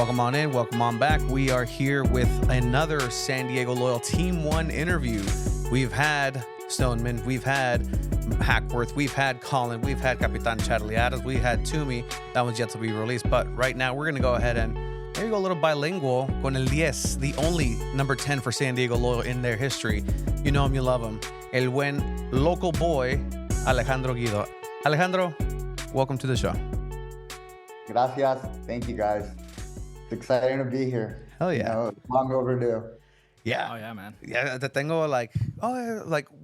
Welcome on in, welcome on back. We are here with another San Diego Loyal Team 1 interview. We've had Stoneman, we've had Hackworth, we've had Colin, we've had Capitan Charliadas, we had Toomey. That one's yet to be released. But right now, we're going to go ahead and maybe go a little bilingual con el 10, the only number 10 for San Diego Loyal in their history. You know him, you love him. El buen local boy, Alejandro Guido. Alejandro, welcome to the show. Gracias. Thank you, guys. It's exciting to be here. Hell yeah. Long overdue. Yeah. Oh yeah, man. Yeah, te tengo like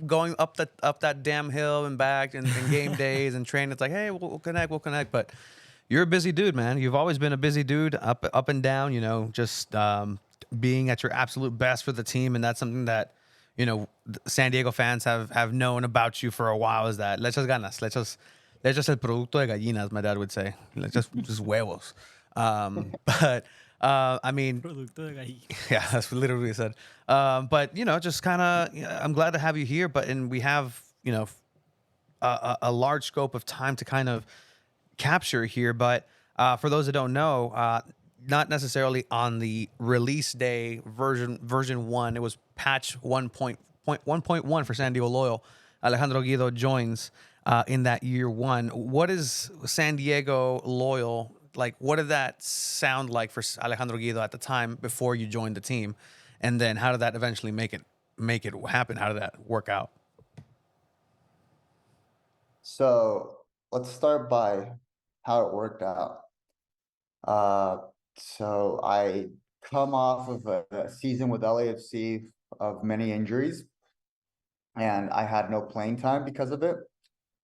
going up that damn hill and back and game days and training. It's like, hey, we'll connect. But you're a busy dude, man. You've always been a busy dude, up and down. Just being at your absolute best for the team, and that's something that San Diego fans have known about you for a while. Is that le echas ganas, le echas el producto de gallinas, my dad would say, like just huevos. But I mean, yeah, that's literally what he said. But just kind of, I'm glad to have you here. And we have a large scope of time to kind of capture here. But for those that don't know, not necessarily on the release day version 1, it was patch 1.1 for San Diego Loyal. Alejandro Guido joins in that year 1. What is San Diego Loyal like? What did that sound like for Alejandro Guido at the time before you joined the team? And then how did that eventually make it happen? How did that work out? So let's start by how it worked out. So I come off of a season with LAFC of many injuries, and I had no playing time because of it.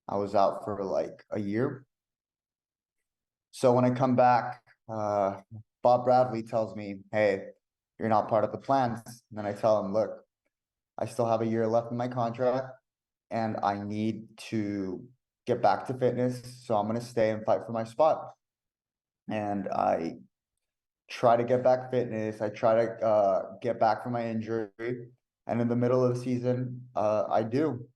I was out for like a year. So when I come back, Bob Bradley tells me, hey, you're not part of the plans. And then I tell him, look, I still have a year left in my contract and I need to get back to fitness. So I'm going to stay and fight for my spot. And I try to get back fitness. I try to get back from my injury. And in the middle of the season, I do.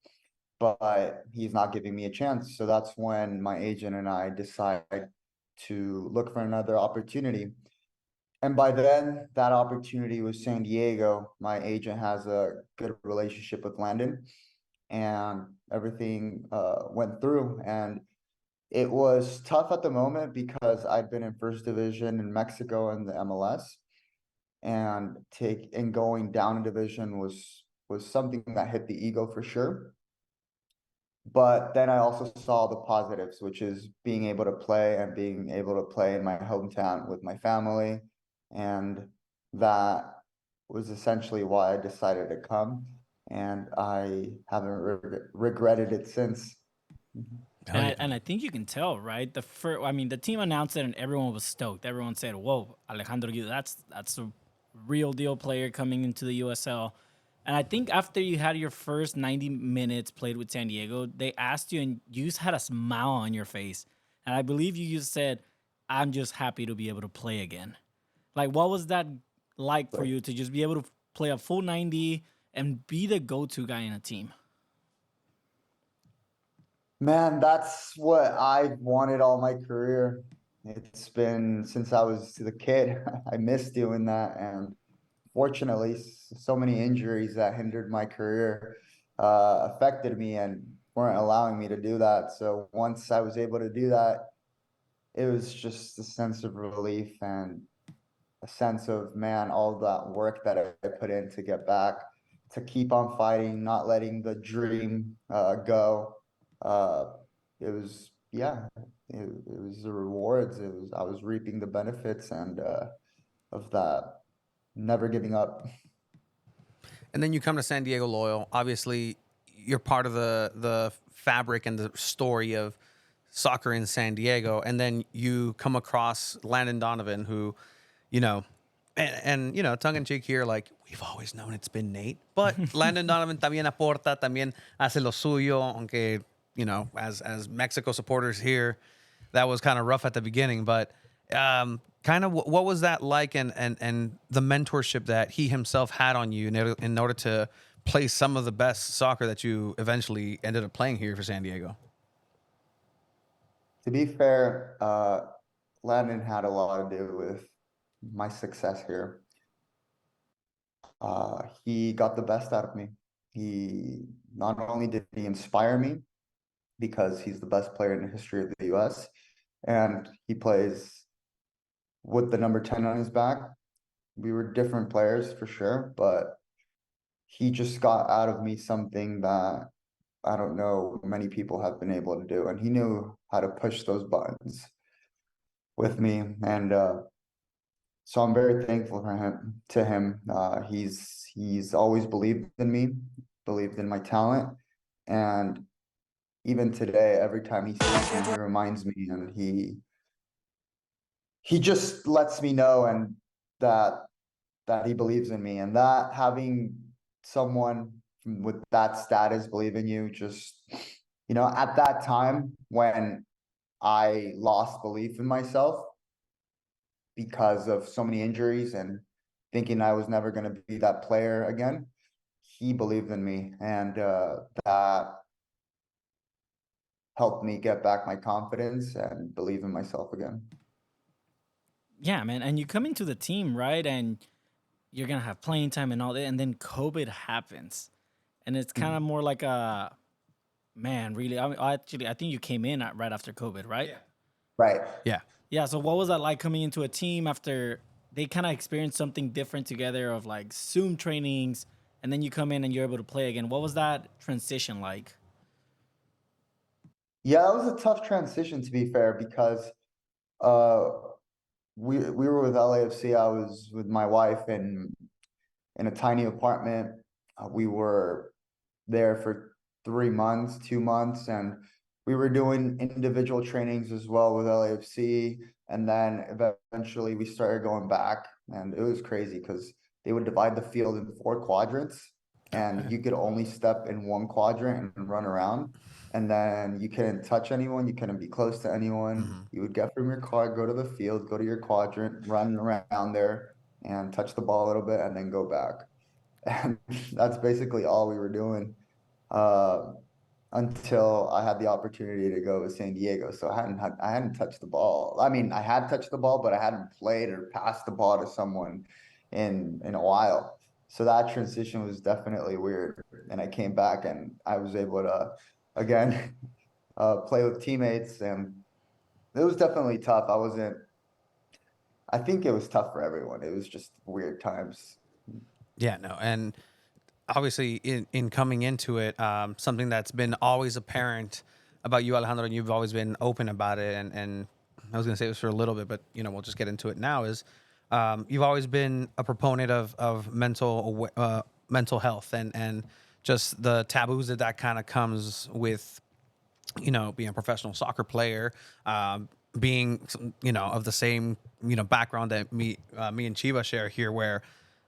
But he's not giving me a chance. So that's when my agent and I decide to look for another opportunity. And by then, that opportunity was San Diego. My agent has a good relationship with Landon, and everything went through. And it was tough at the moment because I'd been in first division in Mexico and the MLS, and going down in division was something that hit the ego for sure. But then I also saw the positives, which is being able to play in my hometown with my family. And that was essentially why I decided to come. And I haven't regretted it since. And I think you can tell, right? The team announced it and everyone was stoked. Everyone said, whoa, Alejandro Guido, that's a real deal player coming into the USL. And I think after you had your first 90 minutes played with San Diego, they asked you and you just had a smile on your face. And I believe you just said, I'm just happy to be able to play again. Like, what was that like for you to just be able to play a full 90 and be the go-to guy in a team? Man, that's what I wanted all my career. It's been since I was the kid. I miss doing that. And fortunately, so many injuries that hindered my career affected me and weren't allowing me to do that. So once I was able to do that, it was just a sense of relief and a sense of, man, all that work that I put in to get back, to keep on fighting, not letting the dream go. It was the rewards. I was reaping the benefits and of that. Never giving up. And then you come to San Diego Loyal. Obviously, you're part of the fabric and the story of soccer in San Diego. And then you come across Landon Donovan, who, and tongue in cheek here, like, we've always known it's been Nate. But Landon Donovan también aporta, también hace lo suyo, aunque, as Mexico supporters here, that was kind of rough at the beginning. But kind of what was that like, and the mentorship that he himself had on you in order to play some of the best soccer that you eventually ended up playing here for San Diego? To be fair, Landon had a lot to do with my success here. He got the best out of me. He not only did he inspire me because he's the best player in the history of the US, and he plays with the number 10 on his back. We were different players for sure, but he just got out of me something that I don't know many people have been able to do, and he knew how to push those buttons with me, and so I'm very thankful for him. He's always believed in me, believed in my talent, and even today, every time he sees me, he reminds me, and he just lets me know and that he believes in me, and that having someone with that status believe in you, just at that time when I lost belief in myself because of so many injuries and thinking I was never going to be that player again, he believed in me, and that helped me get back my confidence and believe in myself again. Yeah, man. And you come into the team, right? And you're gonna have playing time and all that, and then COVID happens, and it's kind of more like a man. Really, I mean, actually, I think you came in right after COVID, right? Yeah. Right. Yeah. Yeah. So what was that like coming into a team after they kind of experienced something different together of like Zoom trainings, and then you come in and you're able to play again? What was that transition like? Yeah, it was a tough transition, to be fair, because uh we were with LAFC. I was with my wife in a tiny apartment. We were there for 3 months, 2 months, and we were doing individual trainings as well with LAFC. And then eventually we started going back, and it was crazy because they would divide the field in 4 quadrants, and you could only step in one quadrant and run around. And then you couldn't touch anyone, you couldn't be close to anyone. You would get from your car, go to the field, go to your quadrant, run around there and touch the ball a little bit, and then go back. And that's basically all we were doing uh, until I had the opportunity to go with San Diego. So I hadn't touched the ball. I mean, I had touched the ball, but I hadn't played or passed the ball to someone in a while. So that transition was definitely weird. And I came back and I was able to again play with teammates, and it was definitely tough. I think it was tough for everyone. It was just weird times. Yeah, no, and obviously in coming into it, something that's been always apparent about you, Alejandro, and you've always been open about it, and I was going to say this for a little bit, but we'll just get into it now. Is you've always been a proponent of mental health and just the taboos that kind of comes with being a professional soccer player, being of the same background that me and Chiva share here, where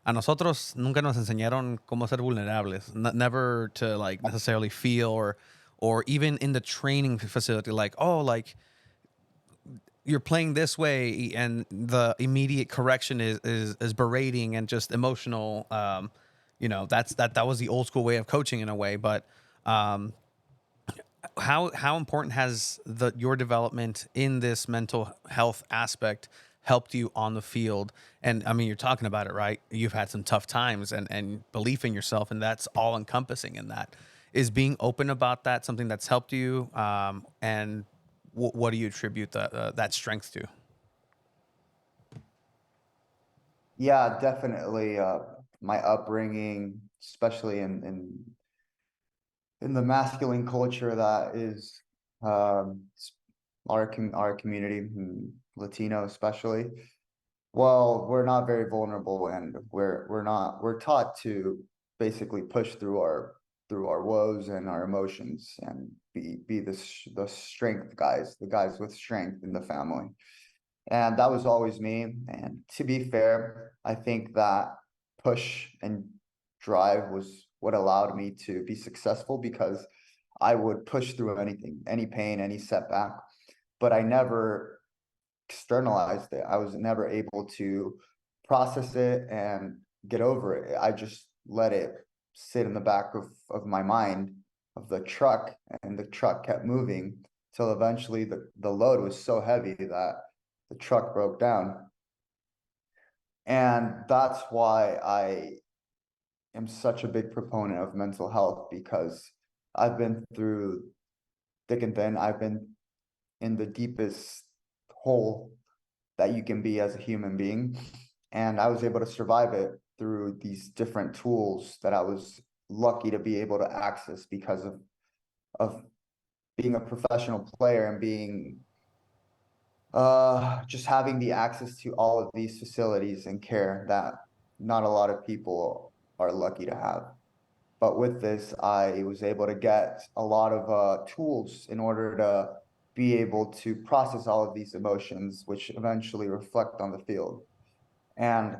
a nosotros nunca nos enseñaron cómo ser vulnerables, never to like necessarily feel or even in the training facility, like, oh, like you're playing this way, and the immediate correction is berating and just emotional. That was the old school way of coaching in a way, but how important has your development in this mental health aspect helped you on the field? And I mean, you're talking about it, right? You've had some tough times, and belief in yourself, and that's all encompassing in that. Is being open about that something that's helped you? And what do you attribute that strength to? Yeah, definitely. My upbringing, especially in the masculine culture that is our community, Latino especially. Well, we're not very vulnerable, and we're taught to basically push through our woes and our emotions and be the strength guys, the guys with strength in the family. And that was always me. And to be fair, I think that push and drive was what allowed me to be successful, because I would push through anything, any pain, any setback, but I never externalized it. I was never able to process it and get over it. I just let it sit in the back of my mind of the truck, and the truck kept moving till eventually the load was so heavy that the truck broke down. And that's why I am such a big proponent of mental health, because I've been through thick and thin. I've been in the deepest hole that you can be as a human being. And I was able to survive it through these different tools that I was lucky to be able to access because of being a professional player and being just having the access to all of these facilities and care that not a lot of people are lucky to have. But with this, I was able to get a lot of tools in order to be able to process all of these emotions, which eventually reflect on the field. And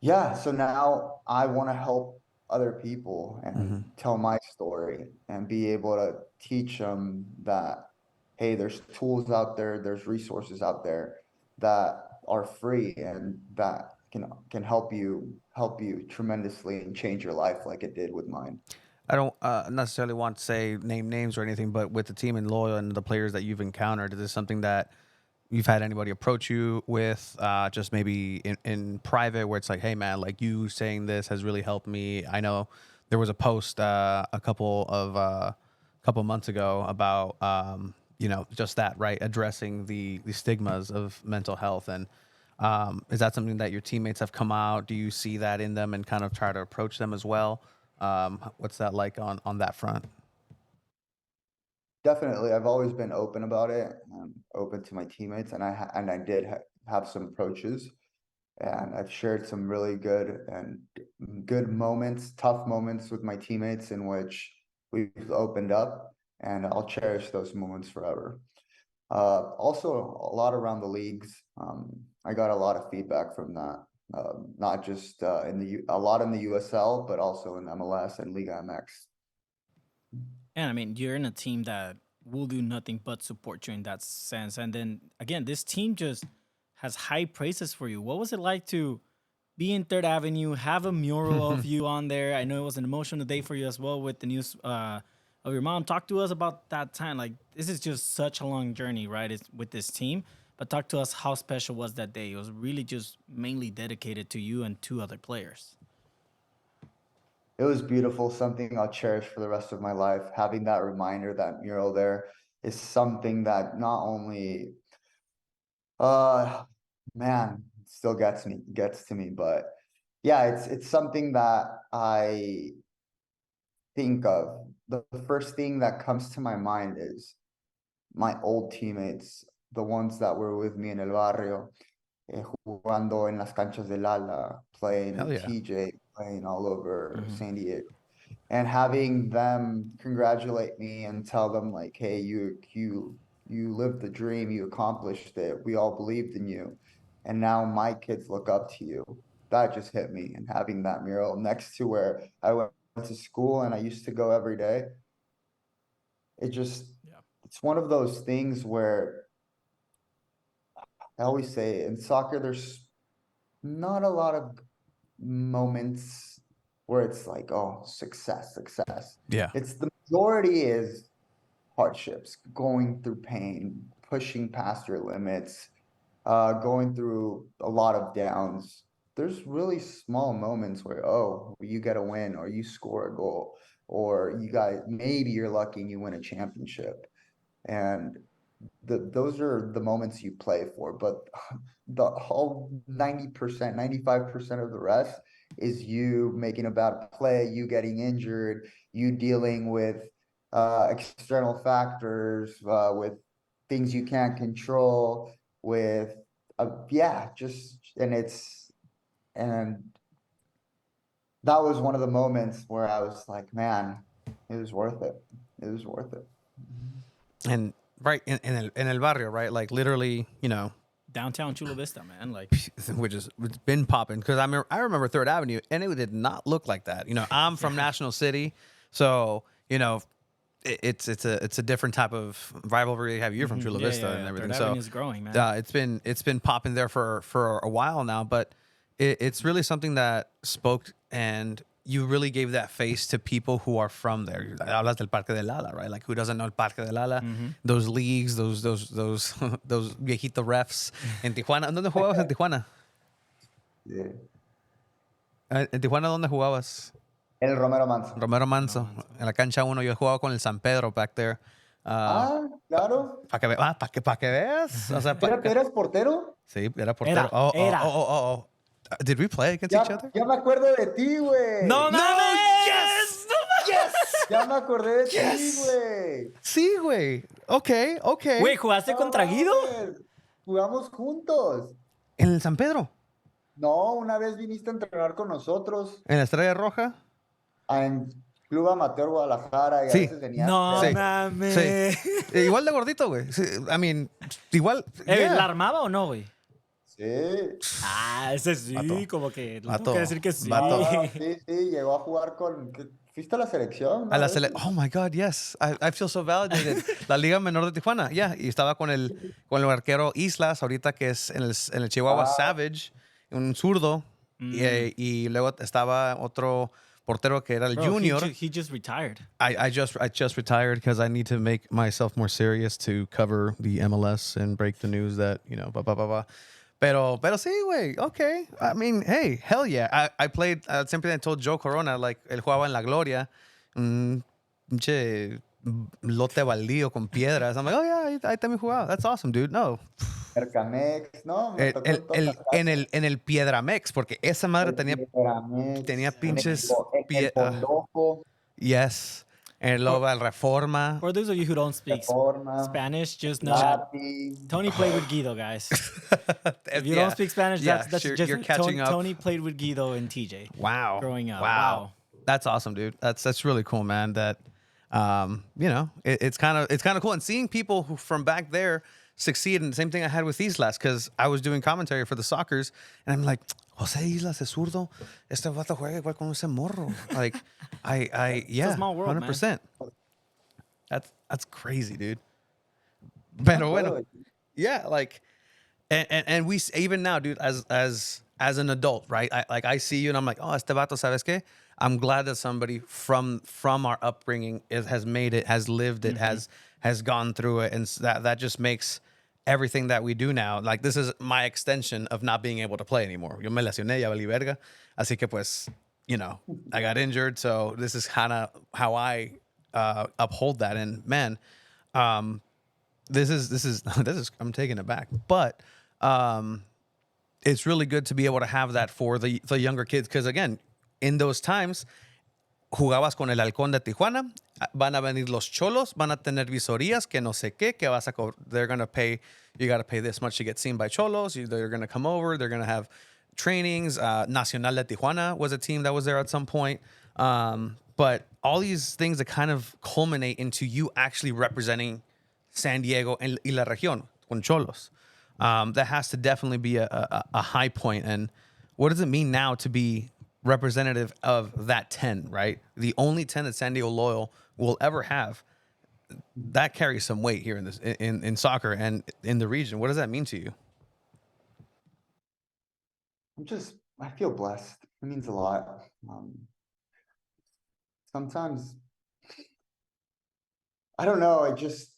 yeah, so now I want to help other people and tell my story and be able to teach them that, hey, there's tools out there, there's resources out there that are free and that can help you tremendously and change your life like it did with mine. I don't necessarily want to say name names or anything, but with the team and Loyal and the players that you've encountered, is this something that you've had anybody approach you with, just maybe in private, where it's like, hey man, like you saying this has really helped me. I know there was a post a couple months ago about just that, right, addressing the stigmas of mental health. And is that something that your teammates have come out? Do you see that in them and kind of try to approach them as well? What's that like on that front? Definitely, I've always been open about it, open to my teammates, and I did have some approaches, and I've shared some really good moments, tough moments with my teammates in which we've opened up, and I'll cherish those moments forever. Also, a lot around the leagues, I got a lot of feedback from that, not just a lot in the USL, but also in MLS and Liga MX. And I mean, you're in a team that will do nothing but support you in that sense. And then again, this team just has high praises for you. What was it like to be in Third Avenue, have a mural of you on there? I know it was an emotional day for you as well with the news of your mom. Talk to us about that time. Like, this is just such a long journey, right? It's with this team. But talk to us, how special was that day? It was really just mainly dedicated to you and two other players. It was beautiful, something I'll cherish for the rest of my life. Having that reminder, that mural there, is something that not only, uh, man, it still gets to me, but yeah, it's something that I think of. The first thing that comes to my mind is my old teammates, the ones that were with me in El Barrio, jugando en las canchas del Ala, playing Hell in yeah. TJ, playing all over San Diego. And having them congratulate me and tell them like, hey, you lived the dream, you accomplished it, we all believed in you, and now my kids look up to you. That just hit me. And having that mural next to where I went to school and I used to go every day, it's one of those things where I always say in soccer, there's not a lot of moments where it's like, oh, success. Yeah. It's the majority is hardships, going through pain, pushing past your limits, going through a lot of downs. There's really small moments where, oh, you get a win or you score a goal, or maybe you're lucky and you win a championship. And those are the moments you play for, but the whole 90%, 95% of the rest is you making a bad play, you getting injured, you dealing with external factors, with things you can't control, with and that was one of the moments where I was like, man, it was worth it. It was worth it. And right in El Barrio, right? Like literally, Downtown Chula Vista, man. Like, which is it's been popping, because I remember Third Avenue and it did not look like that. I'm from National City, so it's a different type of rivalry. You're from Chula Vista and everything, Third so Avenue is growing, man. it's been popping there for a while now. But it's really something that spoke, and you really gave that face to people who are from there. Hablas del Parque del Ala, right? Like, who doesn't know el Parque del Ala? Those leagues, those viejito refs in Tijuana. ¿Dónde jugabas en Tijuana? Sí. ¿En Tijuana dónde jugabas? El Romero Manso. Romero Manso. En la cancha 1 yo he jugado con el San Pedro back there. Claro. Para que veas. O sea, ¿Eras portero? sí, era portero. Era. Did we play against each other? Ya me acuerdo de ti, güey. ¡No mames! Ya me acordé de ti, güey. Sí, güey. Ok. Güey, ¿jugaste No contra Guido? mames, jugamos juntos. ¿En el San Pedro? No, una vez viniste a entrenar con nosotros ¿En la Estrella Roja? en Club Amateur Guadalajara y a Sí. veces venías. No Sí. mames. Sí. Igual de gordito, güey. Sí, I mean, igual. Yeah. ¿La armaba o no, güey? Sí. Ese sí, Vato. como que le Vato. tengo que decir que sí. Vato. Sí, llegó a jugar con. ¿Fuiste a la selección? A la ¿No? Oh my God, yes. I feel so validated. La Liga Menor de Tijuana, yeah. Y estaba con el arquero Islas, ahorita que es en el Chihuahua Savage, un zurdo. Y luego estaba otro portero que era el Bro, Junior. He just retired. I just retired because I need to make myself more serious to cover the MLS and break the news that, blah, blah, blah, blah. Pero sí, güey, okay. I mean, hey, hell yeah. I played, siempre I told Joe Corona, like, él jugaba en La Gloria, pinche lote baldío con piedras. I'm like, oh yeah, ahí también jugaba. That's awesome, dude. No. Mercamex, ¿no? Me tocó en todas las En el Piedramex, porque esa madre tenía Piedramex, pinches... en el Pondoco, Yes. And luego el Reforma. For those of you who don't speak Reforma, Spanish, just know that Lati. Tony played with Guido, guys. If you don't speak Spanish, that's you're just catching up. Tony played with Guido and TJ. Wow. Growing up. Wow. That's awesome, dude. That's really cool, man. That it's kind of cool. And seeing people who from back there succeed, and the same thing I had with Islas, because I was doing commentary for the Soccers, and I'm like, Jose Islas es zurdo. Este vato juega igual con ese morro. Like, yeah, small world, 100%. That's crazy, dude. Pero bueno, yeah, like, and we even now, dude, as an adult, right? I see you and I'm like, oh, este vato, ¿sabes qué? I'm glad that somebody from our upbringing has made it, has lived it, has gone through it, and that just makes everything that we do now. Like, this is my extension of not being able to play anymore. Yo me lesioné, ya valí verga, así que pues, I got injured, so this is kind of how I uphold that. And man, this is I'm taking it back, but it's really good to be able to have that for the younger kids, because again, in those times, jugabas con el Halcón de Tijuana, van a venir los Cholos, van a tener visorías, que no sé qué, que vas a they're going to pay, you got to pay this much to get seen by Cholos, they're going to come over, they're going to have trainings. Nacional de Tijuana was a team that was there at some point. But all these things that kind of culminate into you actually representing San Diego y la región con Cholos. That has to definitely be a high point. And what does it mean now to be representative of that 10, right? The only 10 that San Diego Loyal will ever have. That carries some weight here in soccer and in the region. What does that mean to you? I feel blessed. It means a lot. Sometimes, I don't know, I just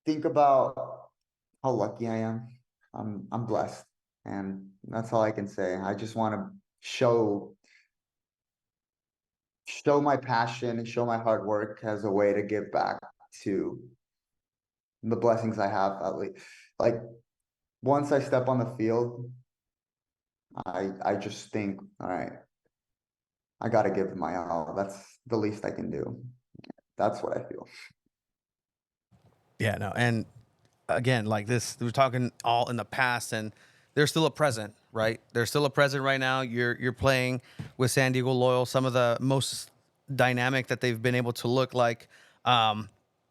think about how lucky I am. I'm blessed, and that's all I can say. I just want to show my passion and show my hard work as a way to give back to the blessings I have. At least, like, once I step on the field, I just think, all right, I got to give my all. That's the least I can do. That's what I feel. Yeah, no. And again, like this, we're talking all in the past, and there's still a present, right? There's still a present right now. You're playing with San Diego Loyal, some of the most dynamic that they've been able to look like.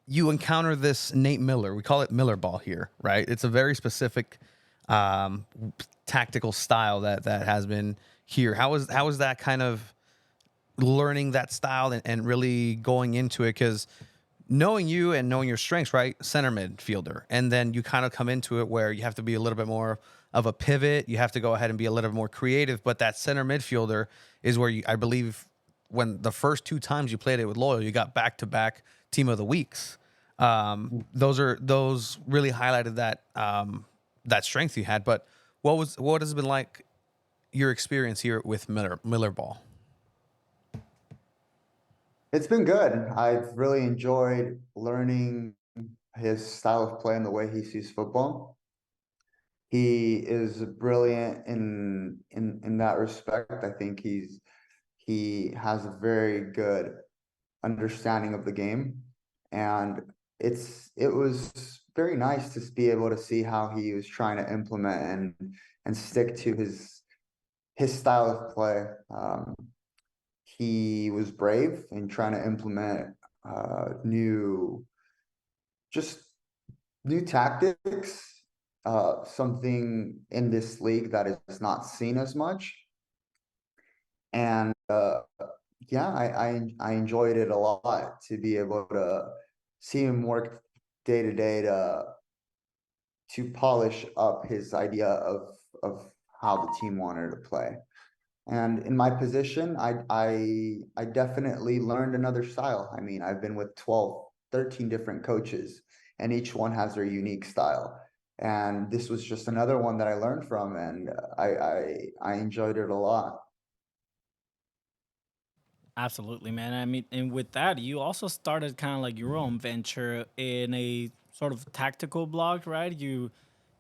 You encounter this Nate Miller. We call it Miller ball here, right? It's a very specific tactical style that has been here. How is that kind of learning that style and really going into it? Because knowing you and knowing your strengths, right? Center midfielder. And then you kind of come into it where you have to be a little bit more of a pivot. You have to go ahead and be a little bit more creative. But that center midfielder is where I believe when the first 2 times you played it with Loyal, you got back-to-back team of the weeks. Those really highlighted that that strength you had. But what has it been like your experience here with Miller Ball? It's been good. I've really enjoyed learning his style of play and the way he sees football. He is brilliant in that respect. I think he has a very good understanding of the game, and it was very nice to be able to see how he was trying to implement and stick to his style of play. He was brave in trying to implement new just new tactics, something in this league that is not seen as much. And yeah, I enjoyed it a lot to be able to see him work day to day to polish up his idea of how the team wanted to play. And in my position, I definitely learned another style. I mean, I've been with 12, 13 different coaches, and each one has their unique style. And this was just another one that I learned from, and I enjoyed it a lot. Absolutely, man. I mean, and with that, you also started kind of like your own venture in a sort of tactical blog, right? You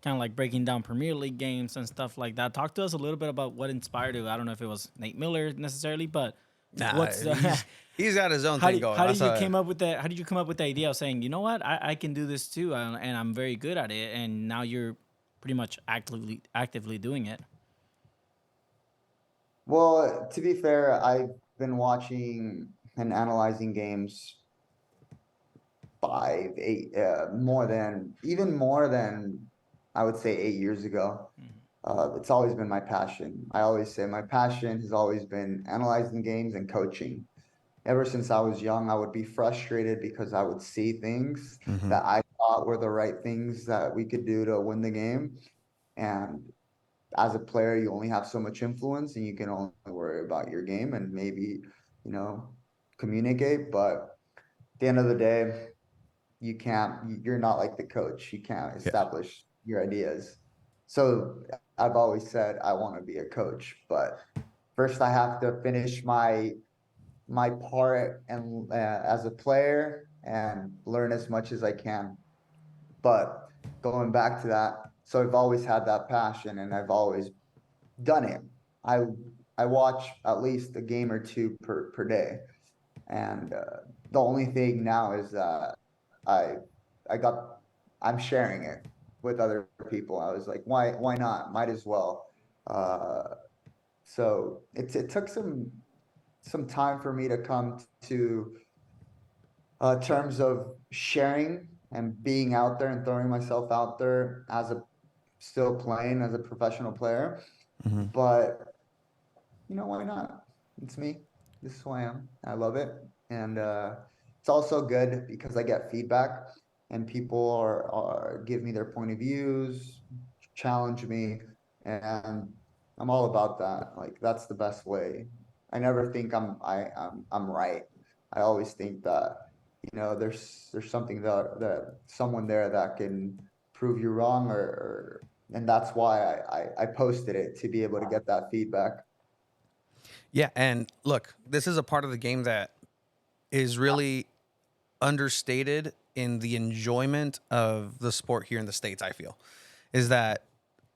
kind of like breaking down Premier League games and stuff like that. Talk to us a little bit about what inspired you. I don't know if it was Nate Miller necessarily, but Nah, what's the he's got his own thing going. how did you came up with that? How did you come up with the idea of saying, you know what, I can do this too, and I'm very good at it, and now you're pretty much actively doing it. Well, to be fair, I've been watching and analyzing games 5, 8, even more than I would say 8 years ago. It's always been my passion. I always say my passion has always been analyzing games and coaching. Ever since I was young, I would be frustrated because I would see things that I thought were the right things that we could do to win the game. And as a player, you only have so much influence and you can only worry about your game and maybe, you know, communicate. But at the end of the day, you're not like the coach. You can't Yeah. establish your ideas. So I've always said I want to be a coach, but first I have to finish my part and as a player and learn as much as I can. But going back to that, so I've always had that passion and I've always done it. I I watch at least a game or two per day, and the only thing now is that I I got I'm sharing it with other people. I was like, why not? Might as well. Uh, so it took some time for me to come to terms of sharing and being out there and throwing myself out there as a still playing as a professional player. But why not? It's me. This is who I am. I love it. And it's also good because I get feedback and people are give me their point of views, challenge me, and I'm all about that. Like that's the best way. I never think I'm right. I always think that, there's something that someone there that can prove you wrong or and that's why I posted it to be able to get that feedback. Yeah, and look, this is a part of the game that is really understated in the enjoyment of the sport here in the States, I feel, is that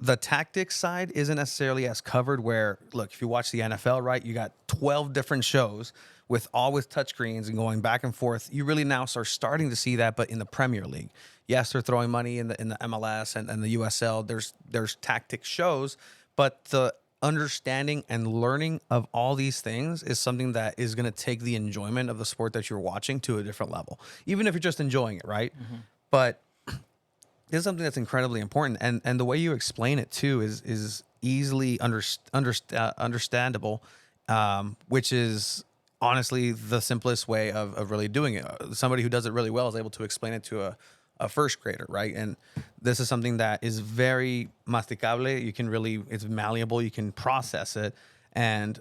the tactics side isn't necessarily as covered where, look, if you watch the NFL, right, you got 12 different shows with touchscreens and going back and forth. You really now are starting to see that, but in the Premier League. Yes, they're throwing money in the MLS and the USL. There's tactic shows, but the understanding and learning of all these things is something that is going to take the enjoyment of the sport that you're watching to a different level, even if you're just enjoying it, right? But this is something that's incredibly important, and the way you explain it too is easily understandable, which is honestly the simplest way of really doing it. Somebody who does it really well is able to explain it to a first grader, right? And this is something that is very masticable. It's malleable. You can process it, and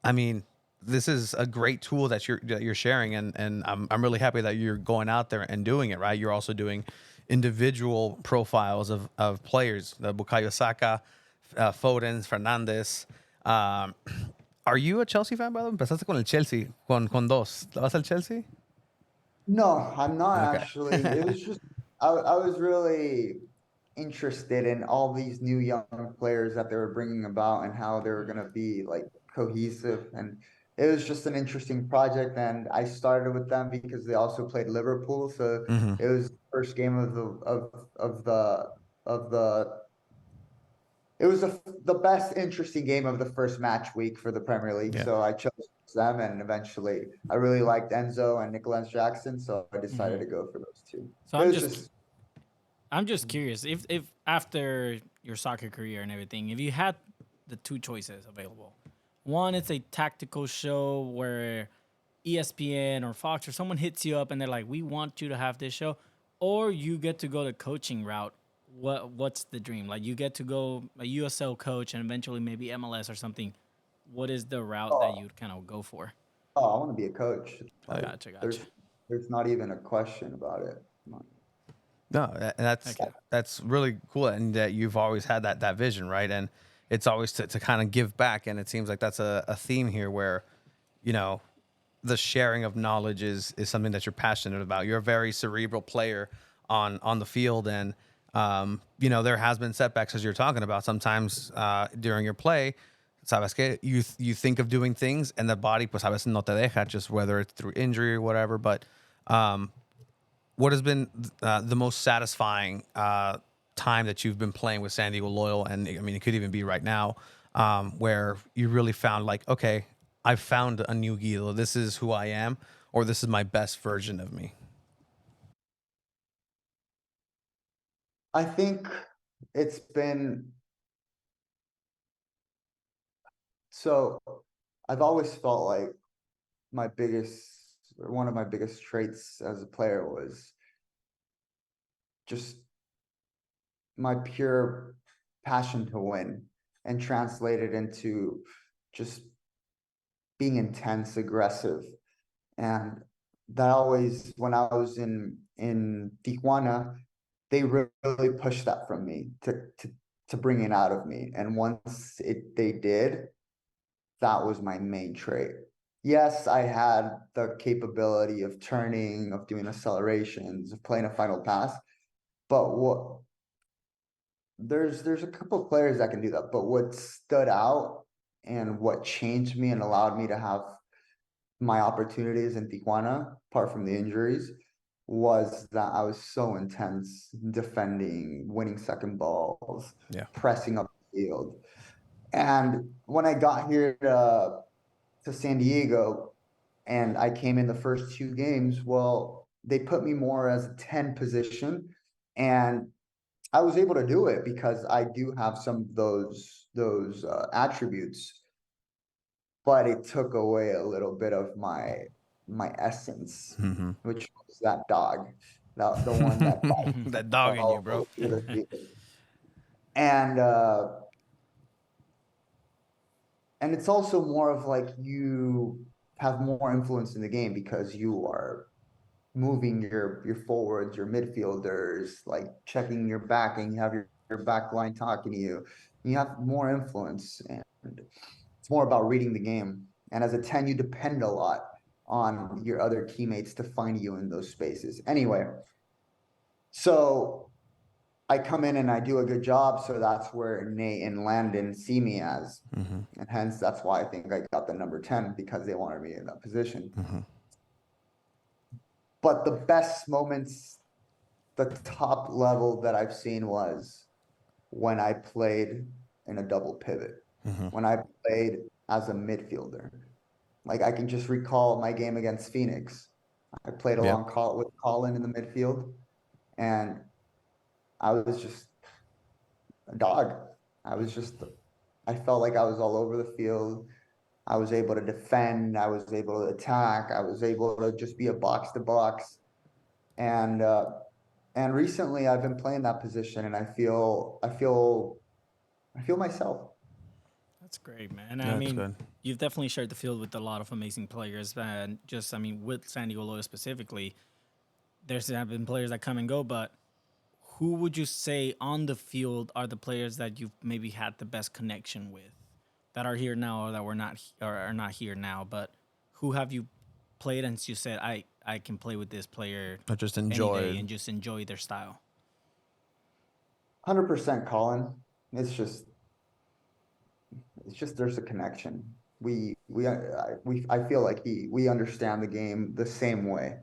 I mean, this is a great tool that you're sharing, and I'm really happy that you're going out there and doing it, right? You're also doing individual profiles of players, the Bukayo Saka, Foden, Fernandez. Um, are you a Chelsea fan, by the way? Empezaste con el Chelsea, con dos. ¿Le vas al Chelsea? No, I'm not Okay. actually. It was just I was really interested in all these new young players that they were bringing about and how they were going to be like cohesive, and it was just an interesting project. And I started with them because they also played Liverpool, so Mm-hmm. it was the first game of the it was the best interesting game of the first match week for the Premier League. Yeah. So I chose them, and eventually I really liked Enzo and Nicolas Jackson, so I decided to go for those two. So It was just I'm just curious if after your soccer career and everything, if you had the two choices available, one it's a tactical show where ESPN or Fox or someone hits you up and they're like, "We want you to have this show," or you get to go the coaching route. What's the dream? Like you get to go a USL coach and eventually maybe MLS or something. What is the route that oh, you'd kind of go for? oh, I want to be a coach. Oh, Like yeah. Gotcha. there's not even a question about it. No, that's Okay. that's really cool, and that you've always had that vision, right? And it's always to kind of give back, and it seems like that's a theme here where, you know, the sharing of knowledge is something that you're passionate about. You're a very cerebral player on the field, and you know there has been setbacks as you're talking about. Sometimes during your play, sabes que you think of doing things, and the body pues a veces no te deja, just whether it's through injury or whatever. But what has been the most satisfying time that you've been playing with San Diego Loyal? And I mean, it could even be right now, where you really found like, okay, I've found a new Guido. This is who I am, or this is my best version of me. I think it's been so. I've always felt like my biggest, or one of my biggest traits as a player was just my pure passion to win, and translated into just being intense, aggressive. And that always, when I was in Tijuana, they really pushed that from me to bring it out of me. And once they did, that was my main trait. Yes, I had the capability of turning, of doing accelerations, of playing a final pass, but what there's a couple of players that can do that. But what stood out and what changed me and allowed me to have my opportunities in Tijuana, apart from the injuries, was that I was so intense defending, winning second balls, Yeah. pressing up the field. And when I got here to San Diego and I came in the first two games, well, they put me more as a 10 position. And I was able to do it because I do have some of those attributes, but it took away a little bit of my essence, Mm-hmm. which was that dog, the one that That dog in you, all bro. over the field. And it's also more of like you have more influence in the game because you are moving your forwards, your midfielders, like checking your back, and you have your back line talking to you. You have more influence, and it's more about reading the game. And as a 10, you depend a lot on your other teammates to find you in those spaces. Anyway, so I come in and I do a good job. So that's where Nate and Landon see me as. Mm-hmm. And hence, that's why I think I got the number 10, because they wanted me in that position. Mm-hmm. But the best moments, the top level that I've seen was when I played in a double pivot, Mm-hmm. when I played as a midfielder. Like I can just recall my game against Phoenix. I played Yep. along with Colin in the midfield, and I was just a dog. I was just, I felt like I was all over the field. I was able to defend. I was able to attack. I was able to just be a box to box. And recently I've been playing that position, and I feel myself. That's great, man. I That's mean, good. you've definitely shared the field with a lot of amazing players, and just, I mean, with San Diego Loyal specifically, there's have been players that come and go, but who would you say on the field are the players that you've maybe had the best connection with, that are here now or that were not or are not here now, but who have you played and you said I can play with this player I just any enjoy. day and just enjoy their style? 100% Colin. It's just there's a connection. I feel like we understand the game the same way.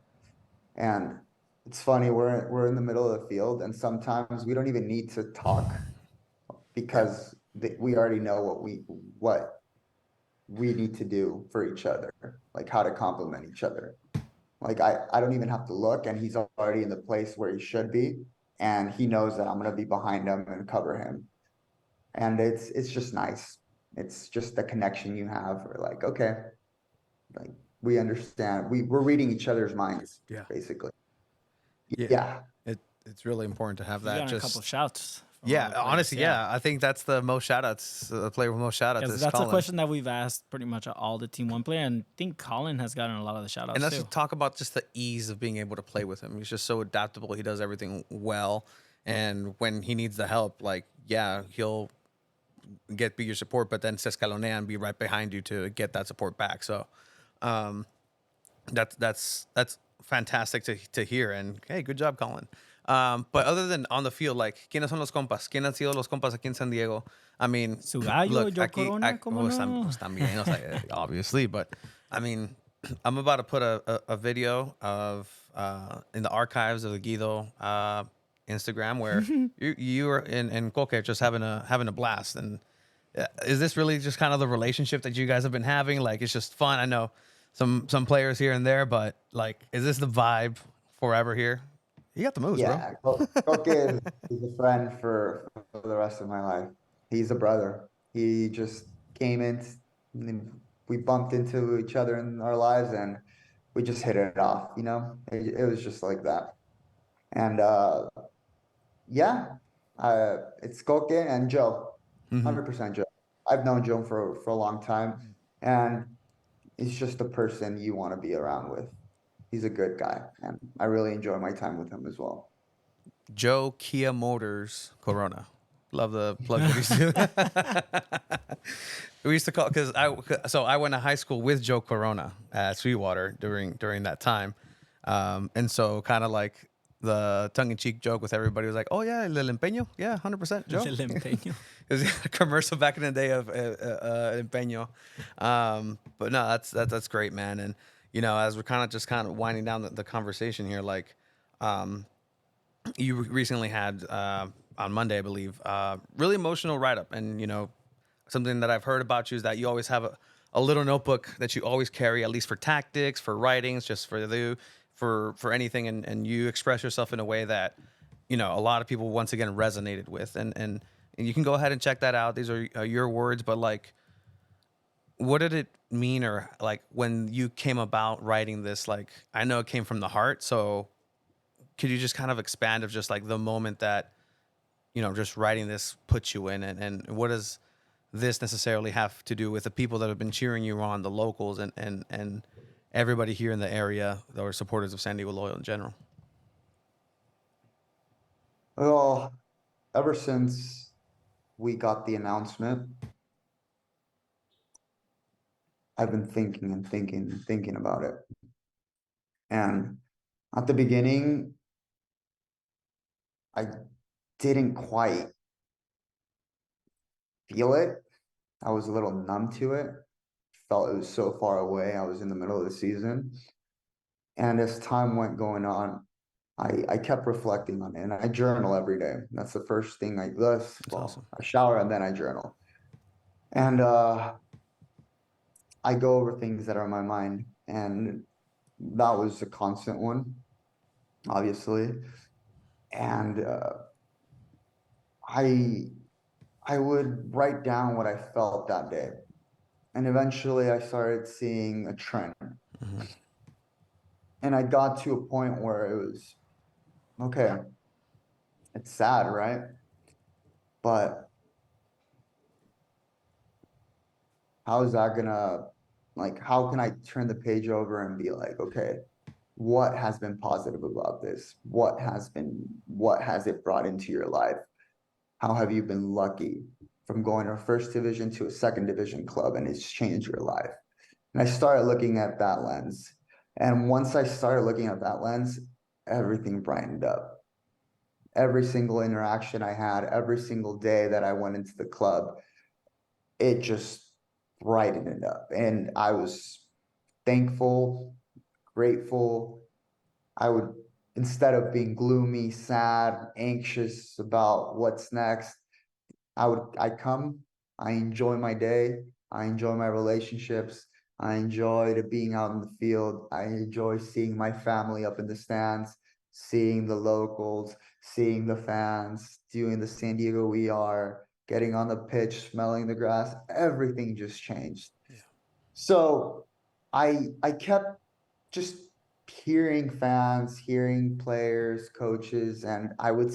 And it's funny, we're in the middle of the field, and sometimes we don't even need to talk because we already know what we need to do for each other, like how to complement each other. Like I don't even have to look, and he's already in the place where he should be, and he knows that I'm gonna be behind him and cover him. And it's just nice. It's just the connection you have. We're like, okay, like we understand. We're reading each other's minds, Yeah. basically. Yeah. Yeah. It's really important to have You that. got a couple shouts. From Yeah, all the players, honestly, yeah. I think that's the most shout-outs, the player with most shout-outs Because is that's Colin. a question that we've asked pretty much all the Team One player, and I think Colin has gotten a lot of the shout outs And let's too. just talk about just the ease of being able to play with him. He's just so adaptable. He does everything well. And when he needs the help, like, yeah, he'll be your support, but then se escalonea and be right behind you to get that support back. So that's fantastic to hear. And hey, good job, Colin. But other than on the field, like, ¿quiénes son los compas? ¿Quién han sido los compas aquí en San Diego? I mean, Su gallo, look, Joe aquí, Corona, ¿cómo no? también, o sea, obviously, but I mean, I'm about to put a video of in the archives of the Guido Instagram where you are in Coque just having a blast. And is this really just kind of the relationship that you guys have been having? Like, it's just fun. I know some players here and there, but like, is this the vibe forever here? You got the moves, bro. Yeah, Coque is a friend for the rest of my life. He's a brother. He just came in, and we bumped into each other in our lives, and we just hit it off. It was just like that. And yeah, it's Coque and Joe, 100% Joe. I've known Joe for a long time, and he's just a person you want to be around with. He's a good guy, and I really enjoy my time with him as well. Joe Kia Motors Corona. Love the plug that he's doing. We used to call because I went to high school with Joe Corona at Sweetwater during that time, and so kind of like the tongue-in-cheek joke with everybody was like, "Oh yeah, El Empeño, yeah, 100% Joe." El Empeño. It was a commercial back in the day of Empeño, but no, that's great, man. And as we're kind of winding down the conversation here, like. You recently had on Monday, I believe, really emotional write-up. And, something that I've heard about you is that you always have a little notebook that you always carry, at least for tactics, for writings, just for anything. And you express yourself in a way that, a lot of people, once again, resonated with. And you can go ahead and check that out. These are your words. But, like, what did it mean? Or, like, when you came about writing this, like, I know it came from the heart. So could you just kind of expand of just like the moment that, just writing this puts you in, and what does this necessarily have to do with the people that have been cheering you on, the locals and everybody here in the area that are supporters of San Diego Loyal in general? Well, ever since we got the announcement, I've been thinking and thinking and thinking about it. And at the beginning, I didn't quite feel it. I was a little numb to it. Felt it was so far away. I was in the middle of the season. And as time went going on, I kept reflecting on it, and I journal every day. That's the first thing Awesome. I shower and then I journal. And I go over things that are in my mind, and that was a constant one, obviously. And I would write down what I felt that day. And eventually I started seeing a trend. Mm-hmm. And I got to a point where it was, okay, it's sad, right? But how is that gonna, like, how can I turn the page over and be like, okay, what has been positive about this? What has it brought into your life? How have you been lucky? from going to a first division to a second division club, and it's changed your life. And I started looking at that lens. And once I started looking at that lens, everything brightened up. Every single interaction I had, every single day that I went into the club, it just brightened it up. And I was thankful, grateful. I would, instead of being gloomy, sad, anxious about what's next, I come, I enjoy my day, I enjoy my relationships, I enjoy being out in the field, I enjoy seeing my family up in the stands, seeing the locals, seeing the fans, doing the San Diego ER, getting on the pitch, smelling the grass, everything just changed. Yeah. So I kept just hearing fans, hearing players, coaches, and I would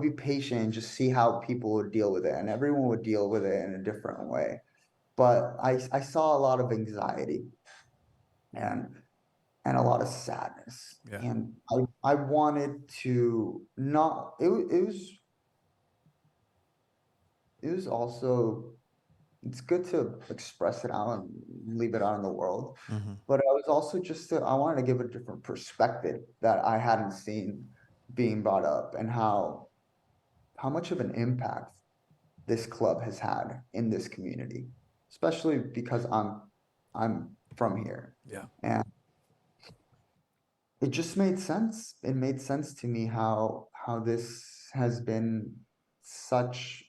be patient and just see how people would deal with it, and everyone would deal with it in a different way. But I saw a lot of anxiety and a lot of sadness, Yeah. and I wanted to not. It was also, it's good to express it out and leave it out in the world. Mm-hmm. But I was also I wanted to give a different perspective that I hadn't seen being brought up, and how much of an impact this club has had in this community, especially because I'm from here. Yeah. And it just made sense. It made sense to me how this has been such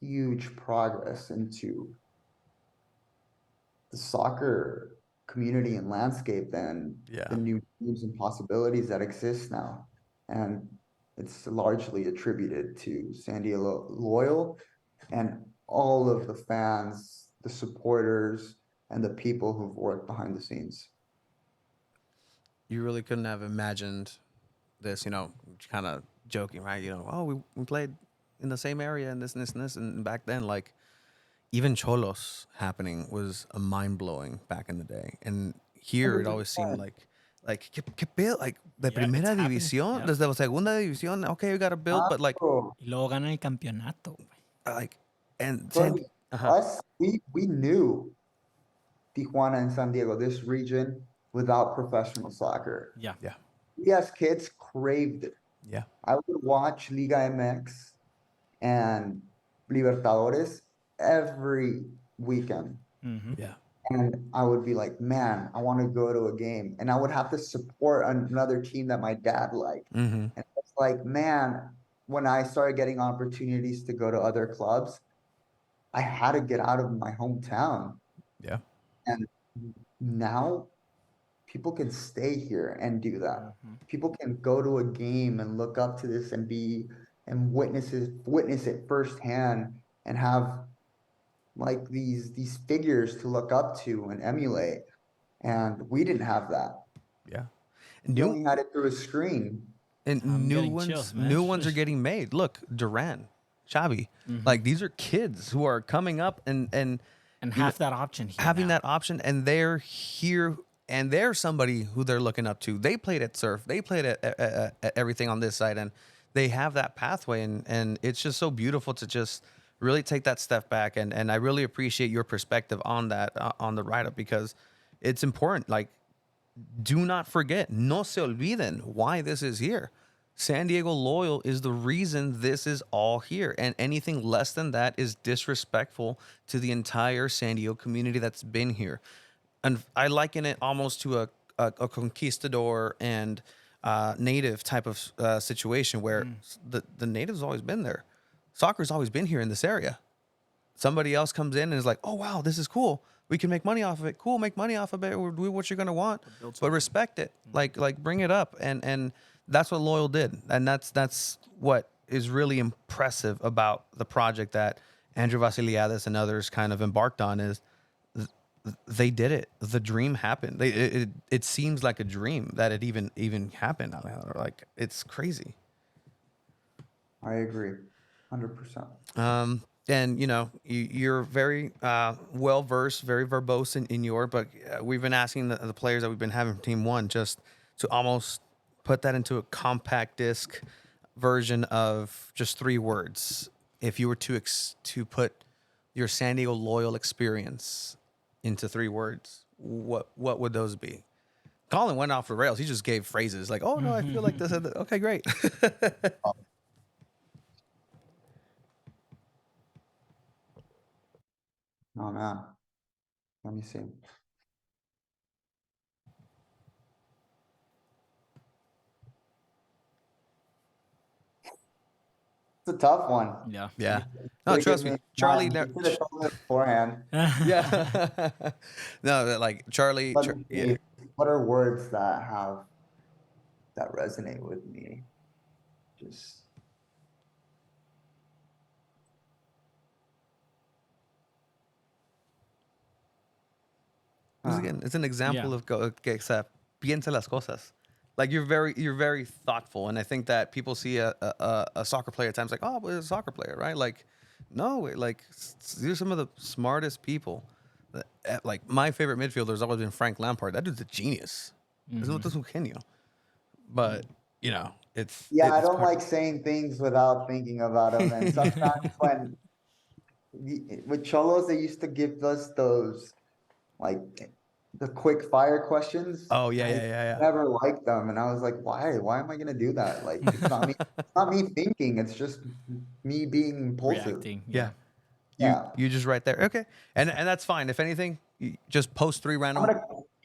huge progress into the soccer community and landscape, and Yeah. the new dreams and possibilities that exist now. And it's largely attributed to San Diego Loyal and all of the fans, the supporters, and the people who've worked behind the scenes. You really couldn't have imagined this, kind of joking, right? Oh, we played in the same area and this and this and this. And back then, like, even Cholos happening was a mind blowing back in the day. And here it always seemed 100%. ¿qué pedo? Like, the Yeah, it's primera happening. división, Yeah. desde la segunda división, okay, we got to build, but like, Oh, Y luego ganan el campeonato. like, and but uh-huh. us, we knew Tijuana and San Diego, this region, without professional soccer. Yeah. Yeah. We as kids craved it. Yeah. I would watch Liga MX and Libertadores every weekend. Mm-hmm. Yeah. And I would be like, man, I want to go to a game. And I would have to support another team that my dad liked. Mm-hmm. And it's like, man, when I started getting opportunities to go to other clubs, I had to get out of my hometown. Yeah. And now people can stay here and do that. Mm-hmm. People can go to a game and look up to this and witness it firsthand, and have like these figures to look up to and emulate. And we didn't have that. Yeah. We only had it through a screen. And I'm new getting ones, chills, man. new ones are getting made. Look, Duran, Xavi, like these are kids who are coming up and have that option here. having now. that option, and they're here, and they're somebody who they're looking up to. They played at Surf, they played at everything on this side, and they have that pathway, and it's just so beautiful to just really take that step back, and I really appreciate your perspective on that on the write up, because it's important. Like, do not forget, no se olviden why this is here. San Diego Loyal is the reason this is all here. And anything less than that is disrespectful to the entire San Diego community that's been here. And I liken it almost to a conquistador and native type of situation where the natives always been there. Soccer's always been here in this area. Somebody else comes in and is like, oh, wow, this is cool. We can make money off of it. Cool, make money off of it, or do what you're gonna want, but respect it. Like bring it up, and that's what Loyal did, and that's what is really impressive about the project that Andrew Vasiliadis and others kind of embarked on. Is they did it. The dream happened. It seems like a dream that it even happened. Like, it's crazy. I agree, 100%. And you're very well versed, very verbose in your. But we've been asking the players that we've been having from Team One just to almost put that into a compact disc version of just 3 words. if you were to put your San Diego Loyal experience into 3 words, what would those be? Colin went off the rails. He just gave phrases like, "Oh no, I feel like this." Okay, great. Oh man, let me see. It's a tough one. Yeah. Yeah. No, Should've trust given me, Charlie. time. You should have told me beforehand. Yeah. No, like Charlie. Let me Yeah. see. What are words that resonate with me? Just Once again, it's an example Yeah. of que, o sea, piensa las cosas. Like you're very thoughtful, and I think that people see a soccer player at times like, oh, well, it's a soccer player, right? Like, no, like these are some of the smartest people. Like my favorite midfielder has always been Frank Lampard. That dude's a genius. Es un genio. But you know, yeah, I it's don't part. like saying things without thinking about them. And sometimes when with Cholos, they used to give us those like the quick fire questions. Oh yeah, I yeah. never liked them, and I was like, why? Why am I gonna do that? Like, it's not me. It's not me thinking. It's just me being impulsive. Reacting. Yeah. Yeah. You just right there. Okay. And that's fine. If anything, you just post 3 random.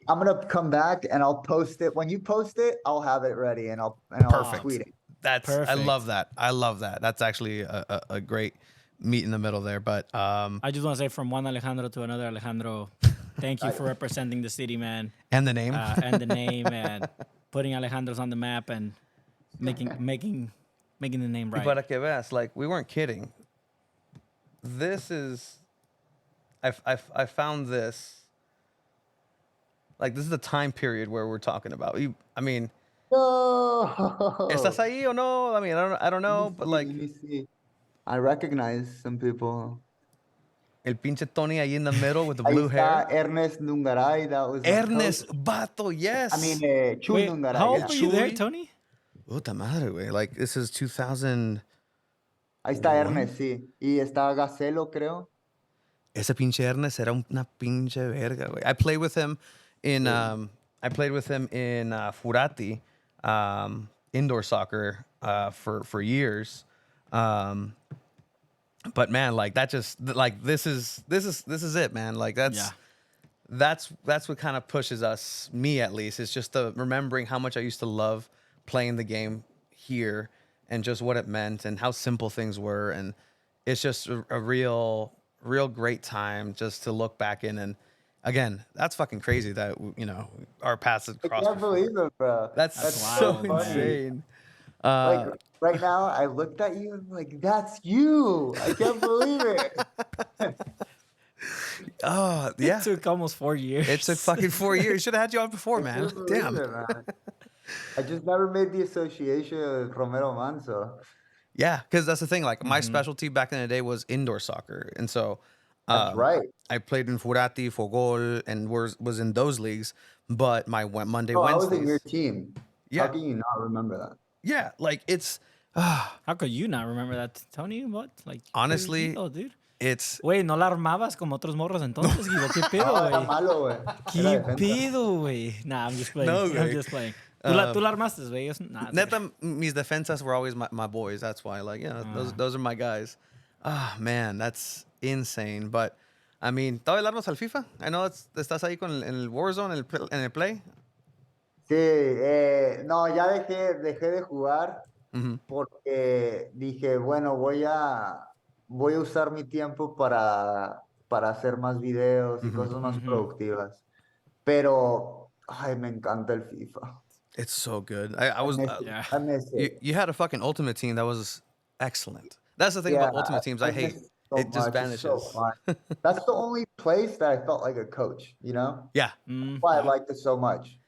I'm gonna come back and I'll post it. When you post it, I'll have it ready and I'll Perfect. tweet it. I Perfect. love that. I love that. That's actually a great meet in the middle there. But I just want to say from one Alejandro to another Alejandro, thank you for representing the city, man. and the name. And the name and putting Alejandro's on the map and making the name right. Para que veas, like we weren't kidding. This is I found this. Like this is the time period where we're talking about. I mean, No. ¿estás ahí o no? I mean, I don't know, but like Let me see. I recognize some people. el pinche Tony ahí in the middle with the Ahí blue está hair. Ernest Nungaray. That was my Ernest coach. Vato, yes. I mean, Chuy Wait, Nungaray. how old Yeah. were you there, Chuy? Tony? Puta madre, güey. Like this is 2000. Ahí está Ernest, sí. Y está Gacelo, creo. Ese pinche Ernest era una pinche verga, güey. I played with him in Furati, indoor soccer, for years. But man, like that just like this is it, man. Like that's what kind of pushes us, me at least. It's just the remembering how much I used to love playing the game here and just what it meant and how simple things were, and it's just a real great time just to look back in. And again, that's fucking crazy that our paths have I crossed. can't believe it, bro. That's so wild, man. insane. Like right now, I looked at you and I'm like, that's you. I can't believe it. Oh yeah, It took almost 4 years. it took fucking 4 years. Should have had you on before, I man. can't believe Damn. it, man. I just never made the association with Romero Manso. Yeah, because that's the thing. Like my specialty back in the day was indoor soccer, and so That's right. I played in Furati, Fogol, and was in those leagues. But my Monday, Oh, I Wednesdays. was in your team. Yeah. How can you not remember that? Yeah, like it's How could you not remember that, Tony? What? Like honestly, Guido, dude. it's Güey, no la armabas como otros morros entonces, Guido. ¿Qué pedo, No, era güey? malo, güey. Era ¿Qué defensa. pedo, güey? Nah, I'm just playing. No, I'm güey. just playing. Tú la armaste, güey. Nah, neta. Mis defensas were always my boys. That's why, like, those are my guys. Ah, man, that's insane. But I mean, ¿todavía le armas al FIFA? I know estás ahí con en el Warzone, en el Play. Sí, no, ya dejé de jugar porque dije, bueno, voy a usar mi tiempo para hacer más videos y cosas más productivas. Pero, ay, me encanta el FIFA. It's so good. I was. Yeah. I miss it. You had a fucking ultimate team that was excellent. That's the thing about ultimate teams. I hate. miss so It just much. It's so vanishes. fun. That's the only place that I felt like a coach, you know? Yeah. That's why I liked it so much.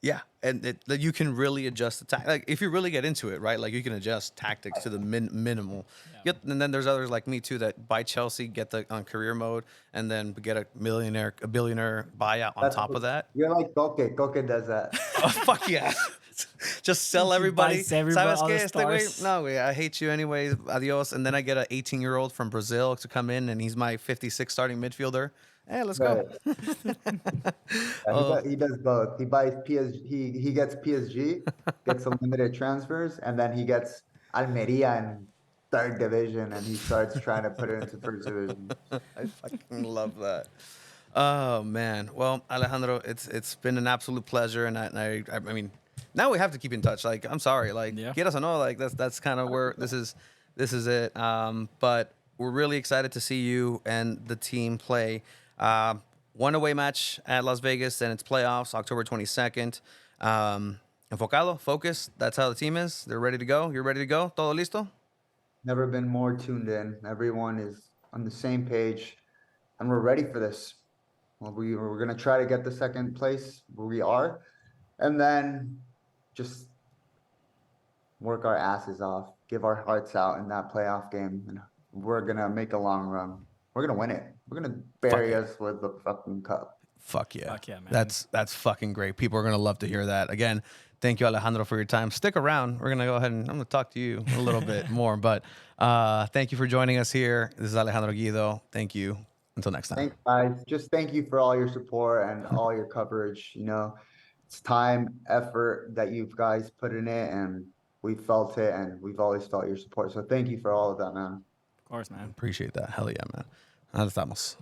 Yeah, and that you can really adjust the like if you really get into it, right? Like you can adjust tactics to the minimal. Yeah. And then there's others like me too that buy Chelsea, get on career mode, and then get a billionaire buyout on top of that. You're like Coque. Coque does that. Oh fuck yeah! Just sell She everybody. bites everybody, ¿Sabes all qué? the Este güey, stars. no, güey, I hate you anyways. Adios. And then I get an 18-year-old from Brazil to come in, and he's my 56 starting midfielder. Hey, let's go. Right. Yeah, Oh, he does both. He buys PSG. He gets PSG, gets unlimited transfers, and then he gets Almeria in third division, and he starts trying to put it into first division. I fucking love that. Oh man. Well, Alejandro, it's been an absolute pleasure, and I mean, now we have to keep in touch. Like, I'm sorry, like, Yeah. quieras o no, like that's kind of where this is it. But we're really excited to see you and the team play. One away match at Las Vegas, and it's playoffs, October 22nd. Enfocado, focus. That's how the team is. They're ready to go. You're ready to go. Todo listo? Never been more tuned in. Everyone is on the same page, and we're ready for this. Well, we're gonna try to get the second place where we are, and then just work our asses off, give our hearts out in that playoff game, and we're gonna make a long run. We're gonna win it. We're gonna bury yeah. us with the fucking cup. Fuck yeah. Fuck yeah, man. That's fucking great. People are gonna love to hear that. Again, thank you, Alejandro, for your time. Stick around. We're gonna go ahead and I'm gonna talk to you a little bit more. But thank you for joining us here. This is Alejandro Guido. Thank you. Until next time. Thanks, guys. Just thank you for all your support and all your coverage. It's time, effort that you guys put in it, and we felt it, and we've always felt your support. So thank you for all of that, man. Of course, man. Appreciate that. Hell yeah, man. Ahí estamos.